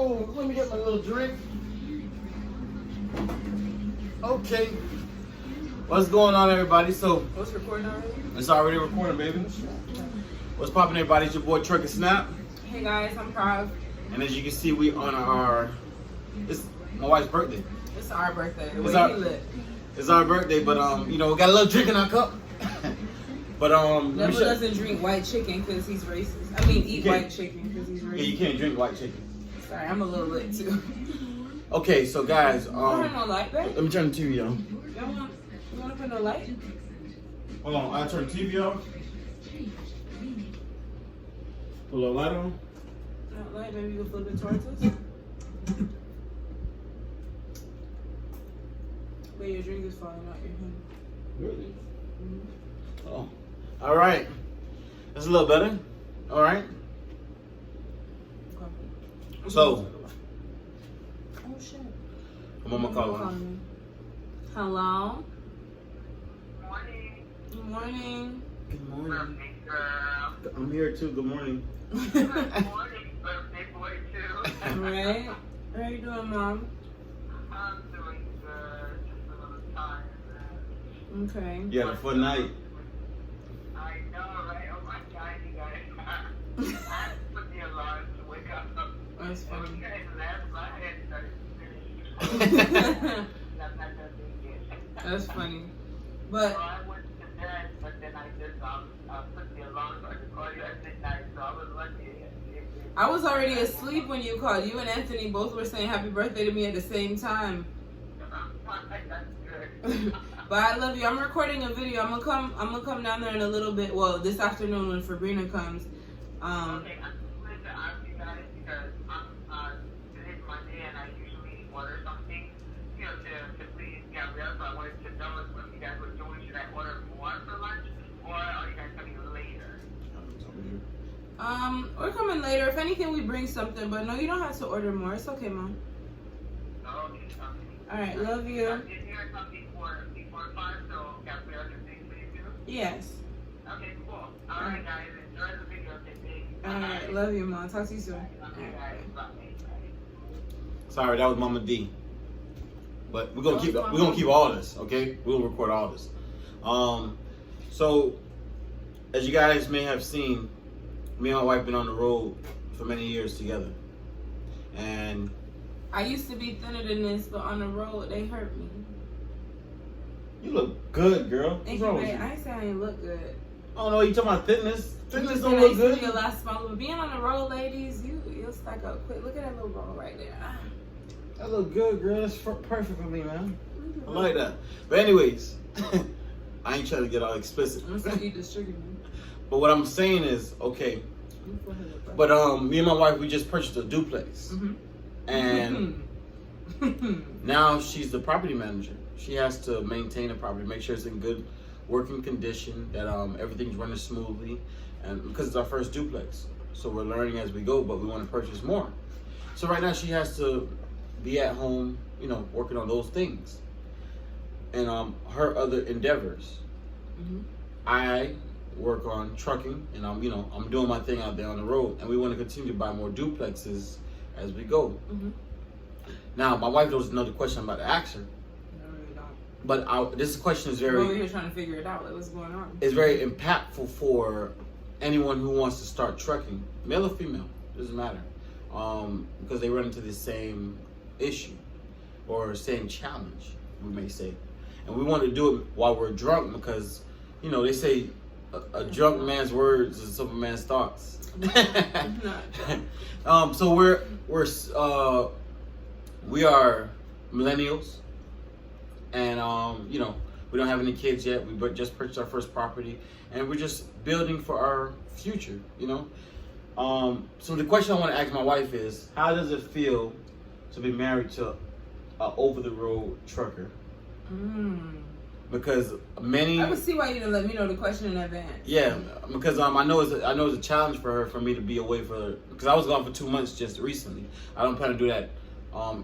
Oh, let me get my little drink. Okay. What's going on, everybody? So, What's recording already? it's already recording, baby. What's poppin', everybody? It's your boy Truck and Snap. Hey guys, I'm Prav. And as you can see, we on it's my wife's birthday. It's our birthday. The It's way our- he lit. It's our birthday, but we got a little drink in our cup. But let me Neville show- doesn't drink white chicken because he's racist. I mean, eat can't- white chicken because he's racist. Yeah, you can't drink white chicken. Sorry, I'm a little lit too. Okay, so guys, You want no light, babe? let me turn the TV on. You want to put no light? Hold on, I turn the TV off. Put a little light on. No light, maybe you can flip it towards us. Wait, your drink is falling out your hand. Really? Mm-hmm. Oh, all right. That's a little better. All right. Okay. So, Oh shit. I'm on my call. Hello. Morning. Good morning. Good morning. Birthday girl. I'm here too. Good morning. Good morning, birthday boy too. Alright. How are you doing, Mom? I'm doing good. Just a little tired, man. Okay. You had a fun night. I know, right? Oh my God, you guys. I put the alarm to wake up. That's And funny. you guys laughed, my head started spinning. I'm not done being yet. That's funny. So But I went to bed, but then I just put the alarm so I could call you at midnight. So I was lucky. I was already asleep when you called. You and Anthony both were saying happy birthday to me at the same time. That's good. But I love you. I'm recording a video. I'm gonna come down there in a little bit. Well, this afternoon when Sabrina comes. Okay, I'm going to ask you guys because today's Monday and I usually order something, to please Gabrielle. So I wanted to know if you guys were doing. Should I order more for lunch, or are you guys coming later? We're coming later. If anything, we bring something. But no, you don't have to order more. It's okay, Mom. Okay. All right, love you. Is there something before 5 so Gabrielle can sing for you too? Yes. Okay, cool. All right, guys, enjoy the video. Okay, All right, love you, Mom. Talk to you soon. All Okay, right, guys, bye. bye. Sorry, that was Mama D. But we're gonna keep all this, okay? We'll record all this. So as you guys may have seen, me and my wife been on the road for many years together. And I used to be thinner than this, but on the road they hurt me. you look good, girl. Thank What's you, wrong with babe. you? I ain't say I ain't look good. Oh no, you talking about thickness? Thickness don't I look used to be a good. lot smaller, but being on the road, ladies, you'll stack up quick. Look at that little roll right there. Ah. That look good, girl. That's perfect for me, man. I like that. But anyways, I ain't trying to get all explicit. I'm gonna eat this sugar, man. But what I'm saying is, okay. But me and my wife, we just purchased a duplex, and now she's the property manager. She has to maintain the property, make sure it's in good working condition, that everything's running smoothly, and because it's our first duplex, so we're learning as we go. But we want to purchase more. So right now she has to be at home, working on those things, and her other endeavors. I work on trucking, and I'm doing my thing out there on the road, and we want to continue to buy more duplexes as we go. Now, my wife knows another question I'm about to ask her, No, really don't. but this question is We're over very here trying to figure it out. Like, what's going on? is very impactful for anyone who wants to start trucking, male or female, doesn't matter, because they run into the same issue or same challenge, we may say, and we want to do it while we're drunk because they say a drunk man's words is a sober man's thoughts. So we are millennials, and we don't have any kids yet. We just purchased our first property, and we're just building for our future. So the question I want to ask my wife is, how does it feel to be married to an over-the-road trucker? Because many, I can see why you didn't let me know the question in advance. yeah, because I know it's a challenge for her, for me to be away because I was gone for 2 months just recently. I don't plan to do that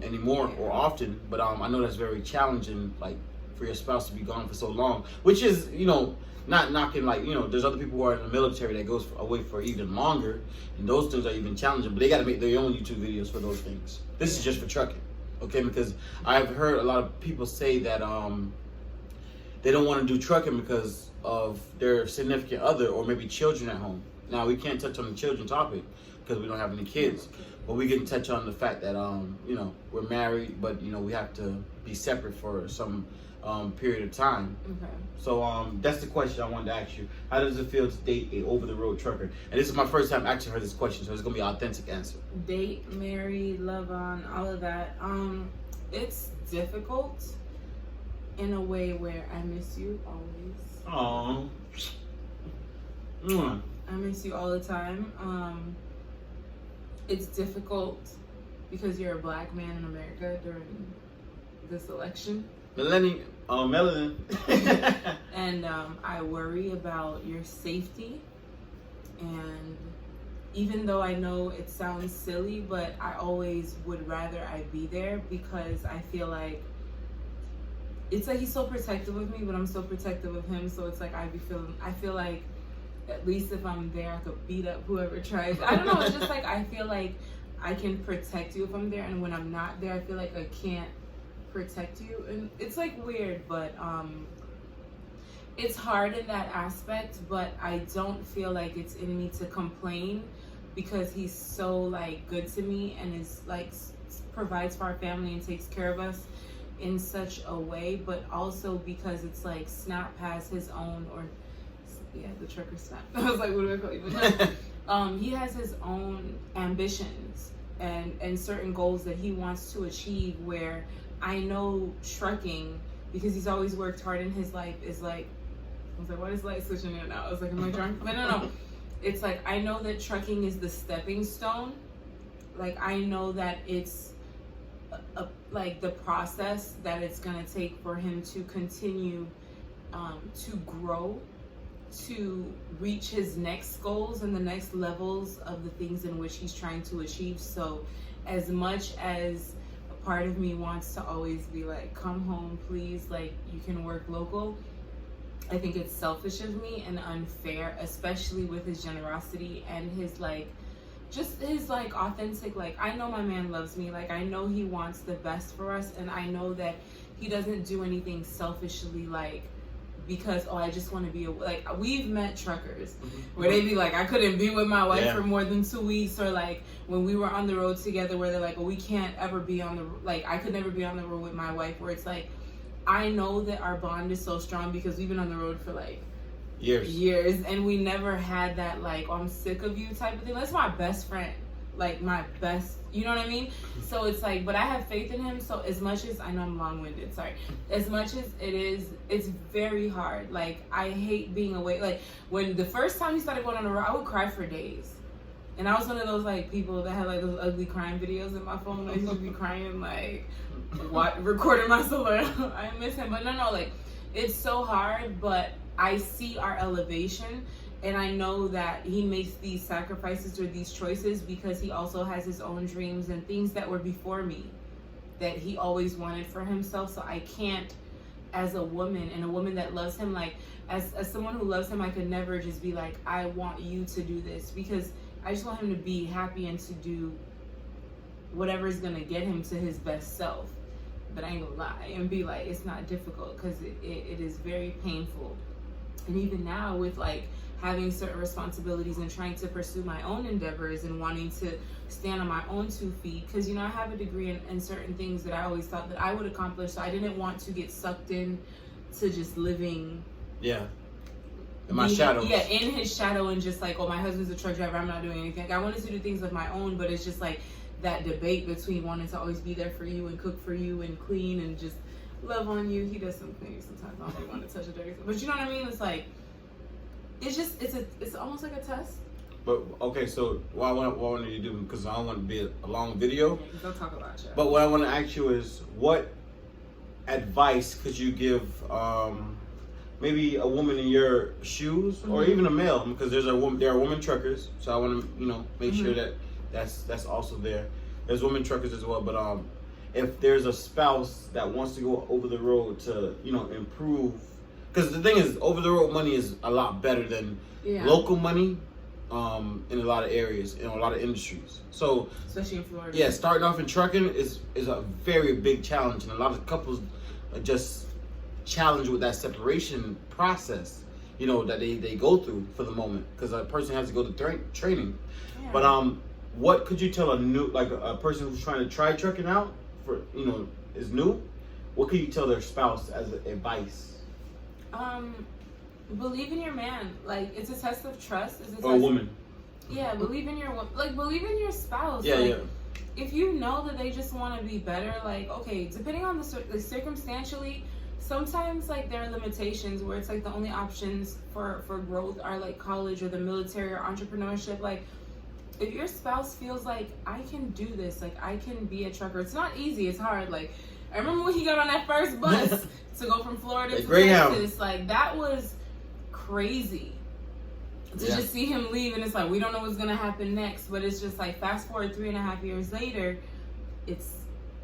anymore or often, but I know that's very challenging, like for your spouse to be gone for so long, which is not knocking, like, you know, there's other people who are in the military that goes away for even longer, and those things are even challenging, but they got to make their own YouTube videos for those things. This is just for trucking, okay? Because I've heard a lot of people say that they don't want to do trucking because of their significant other or maybe children at home. Now, we can't touch on the children topic because we don't have any kids, but we can touch on the fact that, you know, we're married, but, you know, we have to be separate for some period of time. Okay. So that's the question I wanted to ask you. How does it feel to date a over-the-road trucker? And this is my first time actually heard this question, so it's going to be an authentic answer. Date, marry, love on, all of that. It's difficult in a way where I miss you always. Aww. I miss you all the time. It's difficult because you're a black man in America during this election. Melanin. And I worry about your safety. And even though I know it sounds silly, but I always would rather I be there because I feel like it's like he's so protective of me, but I'm so protective of him. So it's like I feel like at least if I'm there, I could beat up whoever tries. I don't know. It's just like I feel like I can protect you if I'm there, and when I'm not there, I feel like I can't protect you. And it's like weird, but it's hard in that aspect. But I don't feel like it's in me to complain because he's so like good to me and is like provides for our family and takes care of us in such a way. But also because it's like Snap has his own, or yeah, the trucker Snap. I was like, what do I call you? But no. He has his own ambitions and certain goals that he wants to achieve, where I know trucking, because he's always worked hard in his life, is like, I was like, what is light switching in now? I was like, am I drunk? But no. It's like, I know that trucking is the stepping stone. Like, I know that it's like the process that it's gonna take for him to continue to grow, to reach his next goals and the next levels of the things in which he's trying to achieve. So as much as a part of me wants to always be like, come home please, like you can work local, I think it's selfish of me and unfair, especially with his generosity and his like just his like authentic, like I know my man loves me, like I know he wants the best for us, and I know that he doesn't do anything selfishly, like because I just want to be like, we've met truckers where they be like, I couldn't be with my wife for more than 2 weeks, or like when we were on the road together where they're like, well, we can't ever be on the, like I could never be on the road with my wife, where it's like I know that our bond is so strong because we've been on the road for like years and we never had that like, oh, I'm sick of you type of thing. That's my best friend, like my best, you know what I mean? So it's like, but I have faith in him. So as much as I know I'm long-winded, sorry, as much as it is, it's very hard. Like I hate being away. Like when the first time he started going on the road, I would cry for days. And I was one of those like people that had like those ugly crying videos in my phone. I used to be crying like recording myself. I miss him, but no, like it's so hard. But I see our elevation, and I know that he makes these sacrifices or these choices because he also has his own dreams and things that were before me that he always wanted for himself. So I can't, as a woman and a woman that loves him, like as someone who loves him, I could never just be like, I want you to do this, because I just want him to be happy and to do whatever is gonna get him to his best self. But I ain't gonna lie and be like, it's not difficult, because it is very painful. And even now with like having certain responsibilities and trying to pursue my own endeavors and wanting to stand on my own 2 feet, because you know I have a degree in certain things that I always thought that I would accomplish, so I didn't want to get sucked in to just living in my shadow. Yeah, in his shadow, and just like, oh, my husband's a truck driver, I'm not doing anything. Like, I wanted to do things of my own, but it's just like that debate between wanting to always be there for you and cook for you and clean and just love on you. He does some cleaning sometimes. I don't really want to touch a dirty thing, but you know what I mean? It's like, it's just, it's almost like a test. But okay, so what I want you to do, because I don't want to be a long video. Yeah, don't talk about you. But what I want to ask you is, what advice could you give maybe a woman in your shoes, or even a male, because there are women truckers, so I want to make sure that that's also there. There's women truckers as well, but if there's a spouse that wants to go over the road to improve because the thing is, over the road money is a lot better than local money. In a lot of areas, in a lot of industries. So, especially in Florida. Yeah, starting off in trucking is a very big challenge, and a lot of couples are just challenged with that separation process. You know, that they go through for the moment, because a person has to go to training. Yeah. But what could you tell a person who's trying to try trucking out for, you know, is new? What could you tell their spouse as advice? Believe in your man. Like, it's a test of trust. Or a woman. Yeah, believe in your believe in your spouse. Yeah, like, if you know that they just want to be better, like, okay, depending on the circumstantially, sometimes like there are limitations where it's like the only options for growth are like college or the military or entrepreneurship. Like, if your spouse feels like, I can do this, like I can be a trucker. It's not easy. It's hard. Like, I remember when he got on that first bus to go from Florida to Texas. Like, that was crazy to just see him leave, and it's like, we don't know what's gonna happen next, but it's just like, fast forward 3.5 years later, it's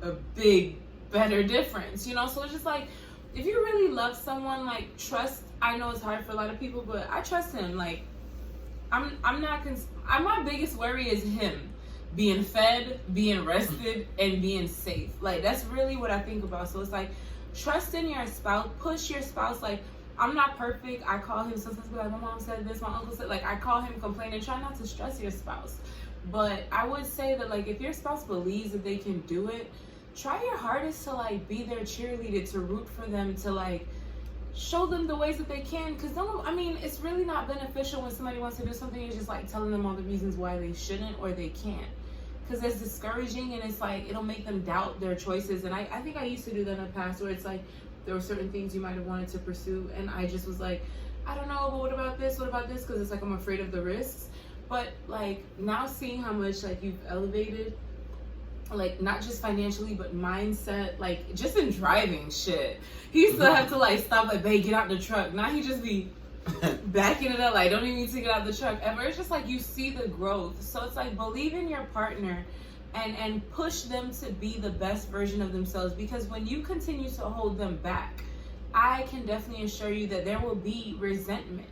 a big better difference, you know. So it's just like, if you really love someone, like, trust. I know it's hard for a lot of people, but I trust him. Like, I'm not my biggest worry is him being fed, being rested, and being safe. Like, that's really what I think about. So it's like, trust in your spouse, push your spouse. Like, I'm not perfect. I call him sometimes, be like, my mom said this, my uncle said, like, I call him, complain, and try not to stress your spouse. But I would say that, like, if your spouse believes that they can do it, try your hardest to, like, be their cheerleader, to root for them, to, like, show them the ways that they can. Because, it's really not beneficial when somebody wants to do something, you're just, like, telling them all the reasons why they shouldn't or they can't. Because it's discouraging, and it's, like, it'll make them doubt their choices. And I think I used to do that in the past, where it's, like, there were certain things you might have wanted to pursue, and I just was like, I don't know, but what about this? What about this? Because it's like, I'm afraid of the risks. But like, now seeing how much like you've elevated, like, not just financially, but mindset, like, just in driving shit. He used to have to like stop, like, babe, get out the truck. Now he just be backing it up, like, don't even need to get out the truck ever. It's just like, you see the growth. So it's like, believe in your partner and push them to be the best version of themselves, because when you continue to hold them back, I can definitely assure you that there will be resentment.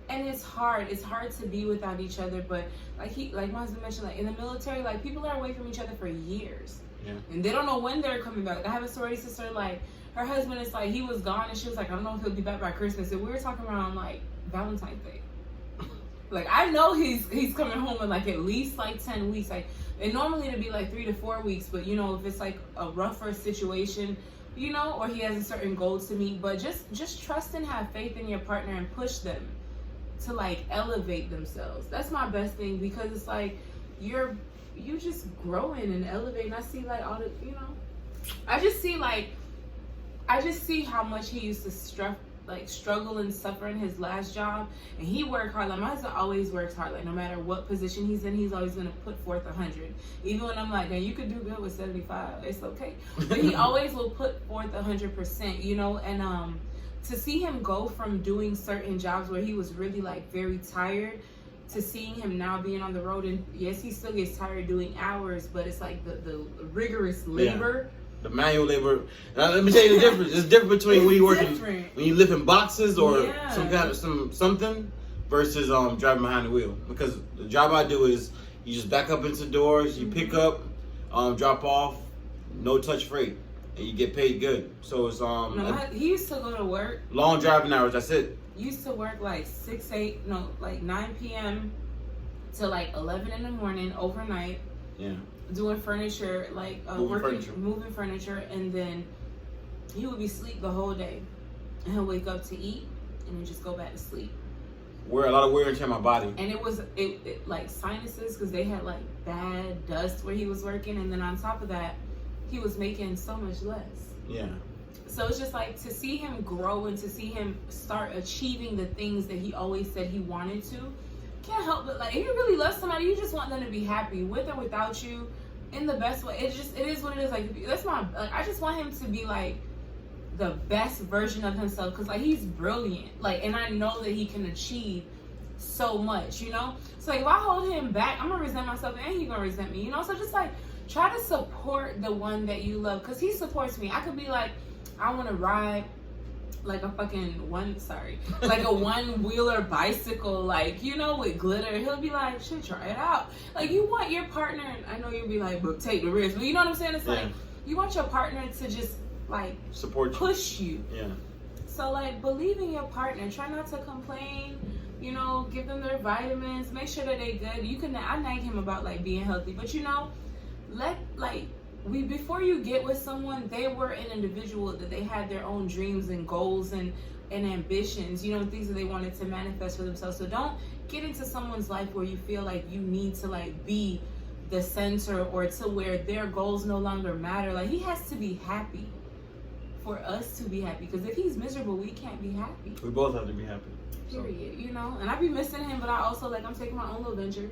And it's hard to be without each other. But like my husband mentioned, like, in the military, like, people are away from each other for years, and they don't know when they're coming back. I have a sorority sister, like, her husband is like, he was gone, and she was like, I don't know if he'll be back by Christmas. And we were talking around like Valentine's Day. Like, I know he's coming home in like at least like 10 weeks. Like, and normally it'd be like 3 to 4 weeks, but you know, if it's like a rougher situation, you know, or he has a certain goal to meet, but just trust and have faith in your partner and push them to like elevate themselves. That's my best thing, because it's like, you just growing and elevating. I see like all the, you know, I just see how much he used to struggle and suffer in his last job, and he worked hard. Like, my husband always works hard. Like, no matter what position he's in, he's always gonna put forth 100. Even when I'm like, man, you could do good with 75, it's okay. But he always will put forth 100%, you know. And to see him go from doing certain jobs where he was really like very tired, to seeing him now being on the road, and yes, he still gets tired doing hours, but it's like the rigorous labor. Yeah. The manual labor. Now, let me tell you the difference. It's different between when you working, when you lift in boxes or some kind of something, versus driving behind the wheel. Because the job I do is, you just back up into doors, you pick up, drop off, no touch freight, and you get paid good. So it's he used to go to work. Long driving hours. That's it. Used to work like 9 p.m. to like 11 in the morning overnight. Yeah. Doing furniture, like moving furniture, and then he would be asleep the whole day, and he'll wake up to eat, and then just go back to sleep. A lot of wear and tear on my body. And it was like sinuses, because they had like bad dust where he was working, and then on top of that, he was making so much less. Yeah. So it's just like, to see him grow and to see him start achieving the things that he always said he wanted to. Can't help but, like, if you really love somebody, you just want them to be happy with or without you, in the best way. It is what it is. Like, I just want him to be like the best version of himself, because like, he's brilliant, like, and I know that he can achieve so much, you know. So like, if I hold him back, I'm gonna resent myself, and he's gonna resent me, you know. So just like, try to support the one that you love, because he supports me. I could be like, I want to ride like a fucking like a one-wheeler bicycle, like, you know, with glitter, he'll be like, shit, try it out. Like, you want your partner, and I know you'll be like, but take the risk, but you know what I'm saying? It's like, you want your partner to just, like, support you, push you. Yeah. So, like, believe in your partner. Try not to complain. You know, give them their vitamins. Make sure that they good. I nag him about, like, being healthy, but, you know, before you get with someone, they were an individual that they had their own dreams and goals and ambitions, you know, things that they wanted to manifest for themselves. So don't get into someone's life where you feel like you need to, like, be the center, or to where their goals no longer matter. Like, he has to be happy for us to be happy, because if he's miserable, we can't be happy. We both have to be happy. Period. You know, and I be missing him, but I also, like, I'm taking my own little venture,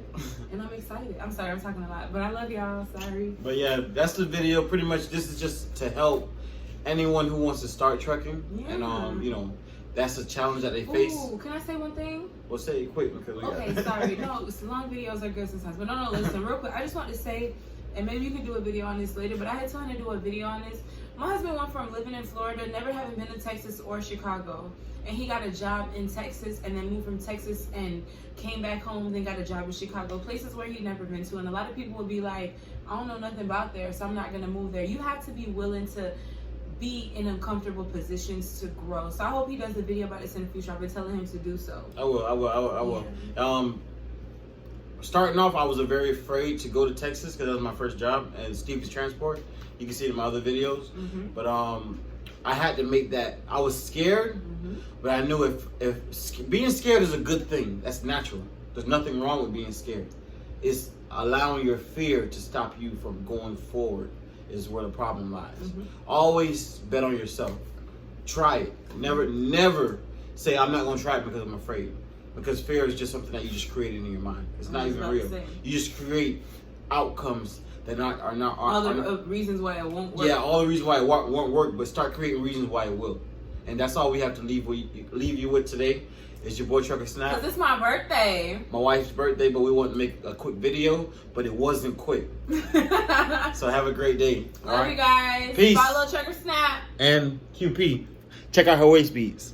and I'm excited. I'm sorry, I'm talking a lot, but I love y'all. Sorry. But yeah, that's the video. Pretty much, this is just to help anyone who wants to start trucking, and you know, that's a challenge that they face. Ooh, can I say one thing? Well, say it quick because we got. Sorry. No, long videos are good sometimes, but no, listen, real quick. I just want to say, and maybe you can do a video on this later, but I had told him to do a video on this. My husband went from living in Florida, never having been to Texas or Chicago, and he got a job in Texas, and then moved from Texas and came back home, then got a job in Chicago, places where he'd never been to. And a lot of people would be like, I don't know nothing about there, so I'm not going to move there. You have to be willing to be in uncomfortable positions to grow. So I hope he does a video about this in the future. I've been telling him to do so. I will. Yeah. Starting off, I was very afraid to go to Texas because that was my first job and Steve's Transport. You can see it in my other videos. But I had to make that. I was scared, but I knew if being scared is a good thing. That's natural. There's nothing wrong with being scared. It's allowing your fear to stop you from going forward is where the problem lies. Always bet on yourself. Try it. Never say I'm not going to try it because I'm afraid. Because fear is just something that you just created in your mind. It's not even real. You just create outcomes that are not all the reasons why it won't work. Yeah, all the reasons why it won't work, but start creating reasons why it will. And that's all we have to leave you with today. It's your boy Trucker Snap. Because it's my birthday. My wife's birthday, but we wanted to make a quick video, but it wasn't quick. So have a great day. Love you guys. Peace. Follow Trucker Snap. And QP. Check out her waist beads.